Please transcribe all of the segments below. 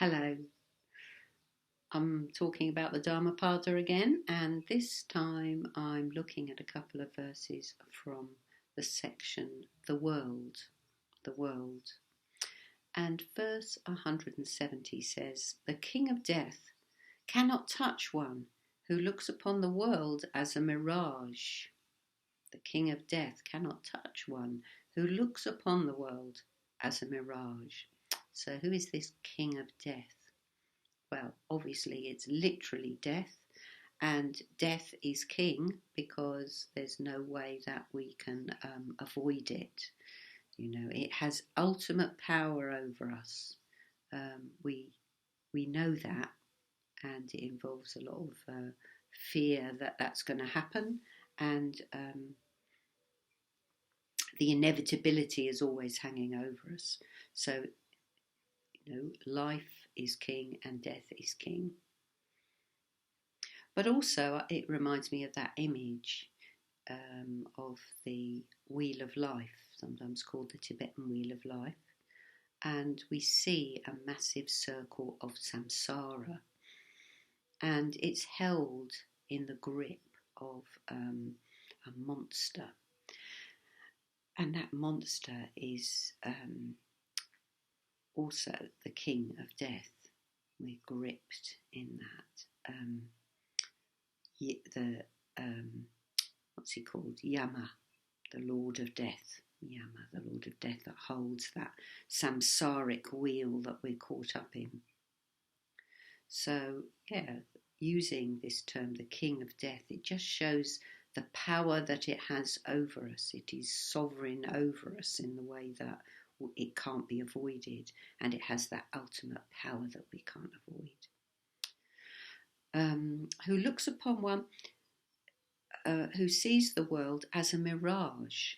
Hello, I'm talking about the Dhammapada again, and this time I'm looking at a couple of verses from the section The World. The World. And verse 170 says, "The king of death cannot touch one who looks upon the world as a mirage." The king of death cannot touch one who looks upon the world as a mirage. So who is this king of death? Well, obviously it's literally death, and death is king because there's no way that we can avoid it. It has ultimate power over us. We know that, and it involves a lot of fear that that's going to happen, and the inevitability is always hanging over us. So, life is king and death is king. But also it reminds me of that image of the Wheel of Life, sometimes called the Tibetan Wheel of Life. And we see a massive circle of samsara, and it's held in the grip of a monster. And that monster is also the king of death. We're gripped in that. What's he called? Yama, the Lord of Death. Yama, the Lord of Death, that holds that samsaric wheel that we're caught up in. So, using this term, the King of Death, it just shows the power that it has over us. It is sovereign over us in the way that it can't be avoided, and it has that ultimate power that we can't avoid. Who looks upon one who sees the world as a mirage.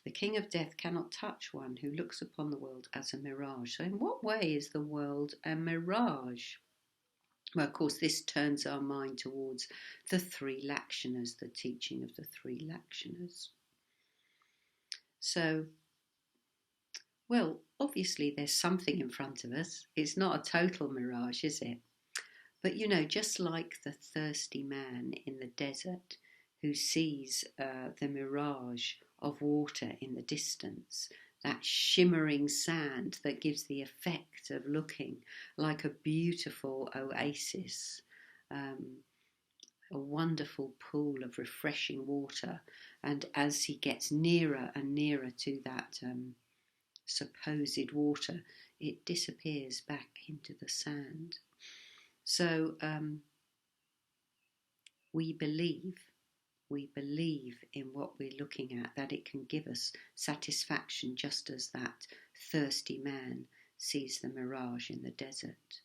The king of death cannot touch one who looks upon the world as a mirage. So in what way is the world a mirage? Well, of course, this turns our mind towards the three laksanas, the teaching of the three laksanas. So, well, obviously there's something in front of us. It's not a total mirage, is it? But, just like the thirsty man in the desert who sees the mirage of water in the distance, that shimmering sand that gives the effect of looking like a beautiful oasis, a wonderful pool of refreshing water. And as he gets nearer and nearer to that supposed water, it disappears back into the sand. So we believe in what we're looking at, that it can give us satisfaction just as that thirsty man sees the mirage in the desert.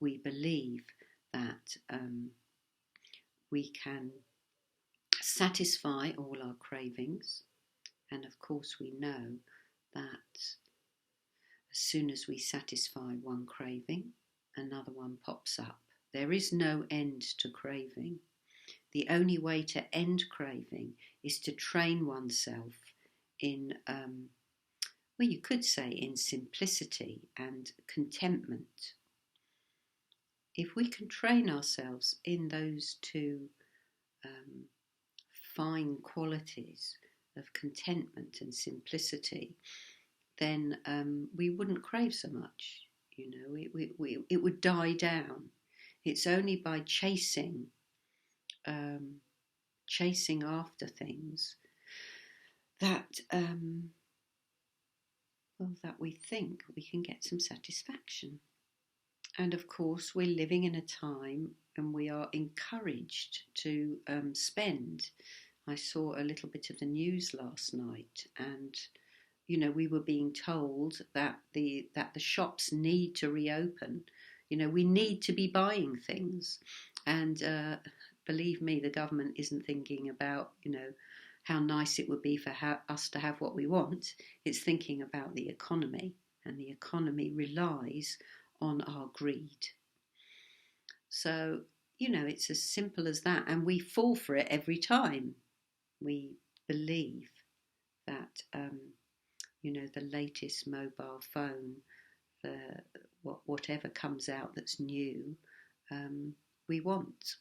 We believe that we can satisfy all our cravings, and of course we know that as soon as we satisfy one craving, another one pops up. There is no end to craving. The only way to end craving is to train oneself in, you could say in simplicity and contentment. If we can train ourselves in those two fine qualities of contentment and simplicity, then we wouldn't crave so much. It would die down. It's only by chasing after things that that we think we can get some satisfaction. And of course, we're living in a time and we are encouraged to spend. I saw a little bit of the news last night, and we were being told that the shops need to reopen. We need to be buying things, and believe me, the government isn't thinking about how nice it would be for us to have what we want. It's thinking about the economy, and the economy relies on our greed. So it's as simple as that, and we fall for it every time. We believe that the latest mobile phone the whatever comes out that's new, we want.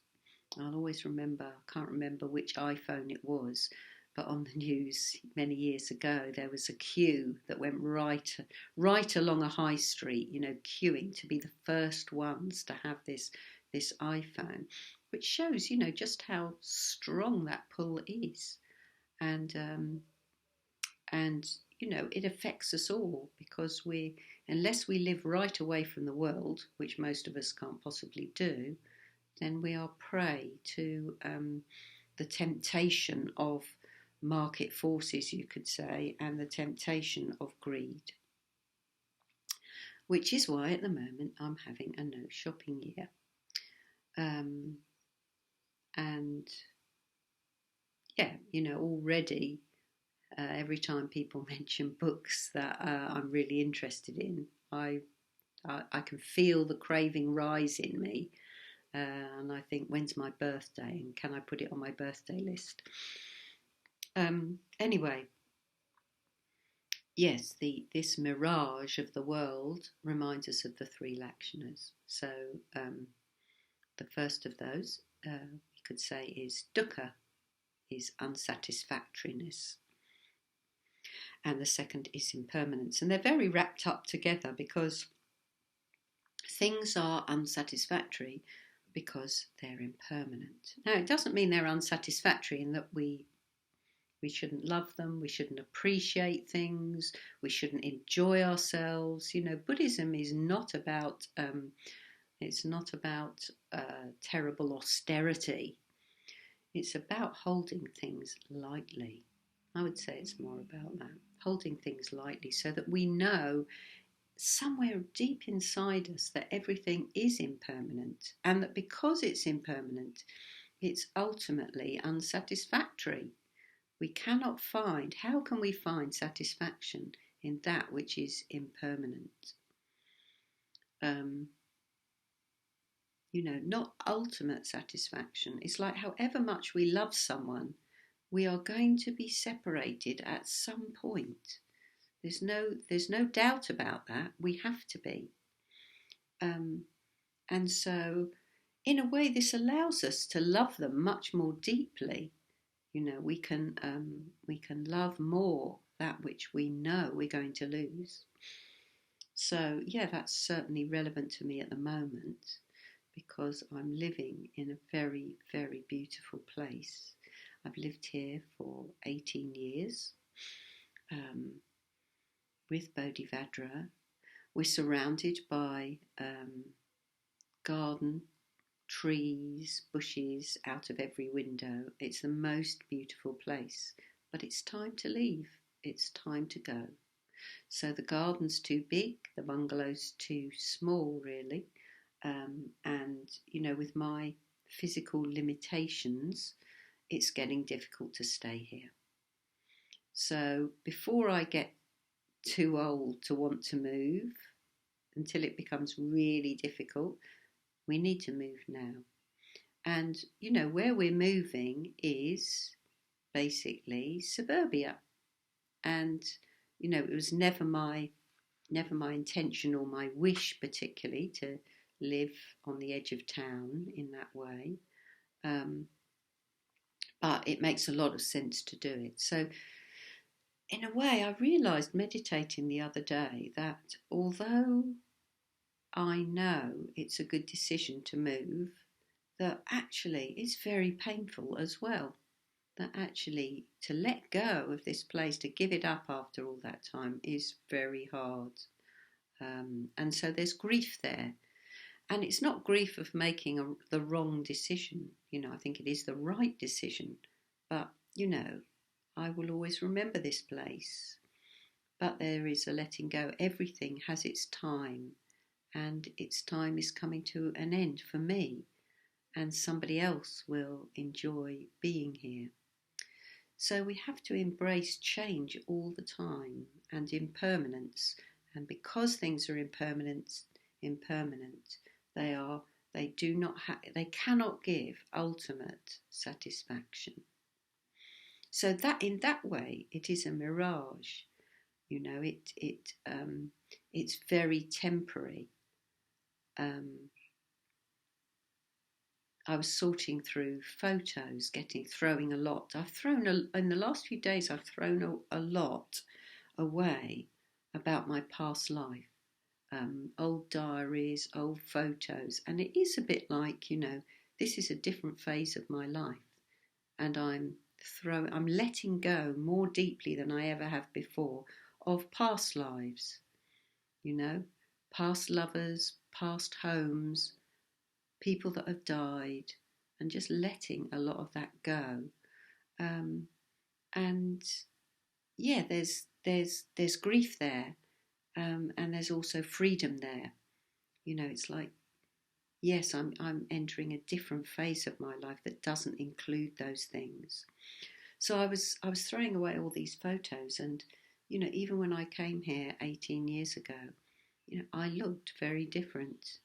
I'll always remember, I can't remember which iPhone it was, but on the news many years ago, there was a queue that went right along a high street, queuing to be the first ones to have this iPhone, which shows, just how strong that pull is. And it affects us all, because unless we live right away from the world, which most of us can't possibly do, then we are prey to the temptation of market forces, you could say, and the temptation of greed. Which is why at the moment I'm having a no shopping year. And yeah, already every time people mention books that I'm really interested in, I can feel the craving rise in me. And I think, when's my birthday, and can I put it on my birthday list? Anyway, yes, this mirage of the world reminds us of the three laksanas. So the first of those, you could say, is dukkha, is unsatisfactoriness. And the second is impermanence. And they're very wrapped up together, because things are unsatisfactory because they're impermanent. Now, it doesn't mean they're unsatisfactory in that we shouldn't love them, we shouldn't appreciate things, we shouldn't enjoy ourselves. Buddhism is not about terrible austerity. It's about holding things lightly. I would say it's more about that, holding things lightly, so that we know somewhere deep inside us that everything is impermanent, and that because it's impermanent, it's ultimately unsatisfactory. We cannot find, how can we find satisfaction in that which is impermanent? Not ultimate satisfaction. It's like, however much we love someone, we are going to be separated at some point. There's no doubt about that. We have to be. And so, in a way, this allows us to love them much more deeply. We can love more that which we know we're going to lose. So, yeah, that's certainly relevant to me at the moment, because I'm living in a very, very beautiful place. I've lived here for 18 years. With Bodhivajra, we're surrounded by garden, trees, bushes out of every window. It's the most beautiful place, but it's time to leave. It's time to go. So the garden's too big, the bungalow's too small, really. And, with my physical limitations, it's getting difficult to stay here. So before I get too old to want to move, until it becomes really difficult, we need to move now. And where we're moving is basically suburbia, and it was never my intention or my wish particularly to live on the edge of town in that way, but it makes a lot of sense to do it. So in a way, I realised meditating the other day that although I know it's a good decision to move, that actually it's very painful as well. That actually to let go of this place, to give it up after all that time, is very hard. And so there's grief there. And it's not grief of making the wrong decision. I think it is the right decision. But, I will always remember this place. But there is a letting go. Everything has its time, and its time is coming to an end for me, and somebody else will enjoy being here. So we have to embrace change all the time, and impermanence. And because things are impermanent, they cannot give ultimate satisfaction. So that in that way, it is a mirage. It's very temporary. I was sorting through photos, throwing a lot. In the last few days, I've thrown a lot away about my past life. Old diaries, old photos, and it is a bit like, this is a different phase of my life, and I'm letting go more deeply than I ever have before of past lives, past lovers, past homes, people that have died, and just letting a lot of that go. And yeah, there's grief there, and there's also freedom there. It's like, yes, I'm entering a different phase of my life that doesn't include those things. So I was throwing away all these photos, and even when I came here 18 years ago, I looked very different.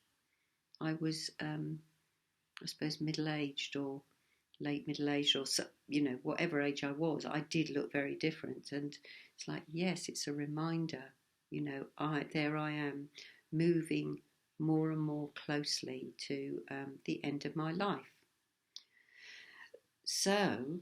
I was, I suppose, middle-aged or late middle-aged, or whatever age I was, I did look very different. And it's like, yes, it's a reminder. There I am, moving more and more closely to the end of my life. So,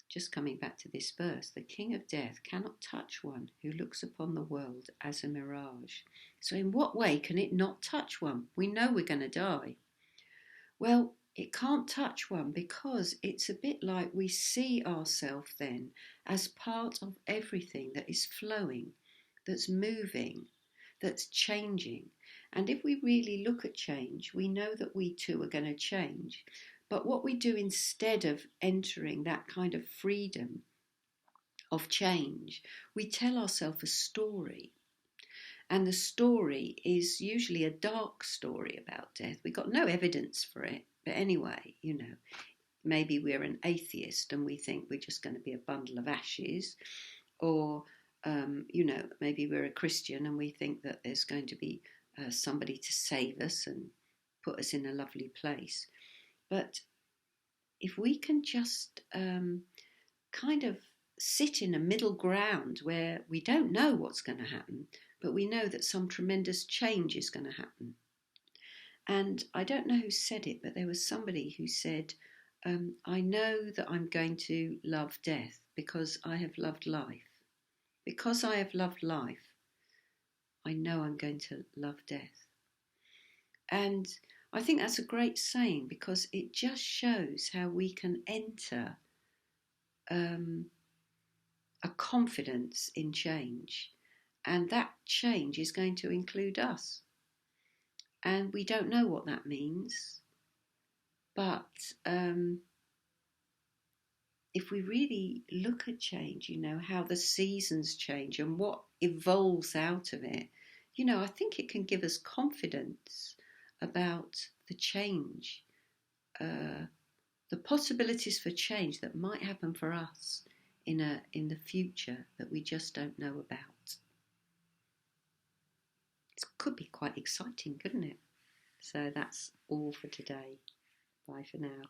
just coming back to this verse, the King of Death cannot touch one who looks upon the world as a mirage. So in what way can it not touch one? We know we're going to die. Well, it can't touch one because it's a bit like we see ourselves then as part of everything that is flowing, that's moving, that's changing. And if we really look at change, we know that we too are going to change. But what we do instead of entering that kind of freedom of change, we tell ourselves a story. And the story is usually a dark story about death. We've got no evidence for it. But anyway, maybe we're an atheist and we think we're just going to be a bundle of ashes. Or, maybe we're a Christian and we think that there's going to be somebody to save us and put us in a lovely place. But if we can just kind of sit in a middle ground where we don't know what's going to happen, but we know that some tremendous change is going to happen. And I don't know who said it, but there was somebody who said, I know that I'm going to love death because I have loved life. Because I have loved life, I know I'm going to love death. And I think that's a great saying because it just shows how we can enter a confidence in change. And that change is going to include us. And we don't know what that means. But if we really look at change, how the seasons change and what evolves out of it, I think it can give us confidence about the change, the possibilities for change that might happen for us in the future that we just don't know about. It could be quite exciting, couldn't it? So that's all for today. Bye for now.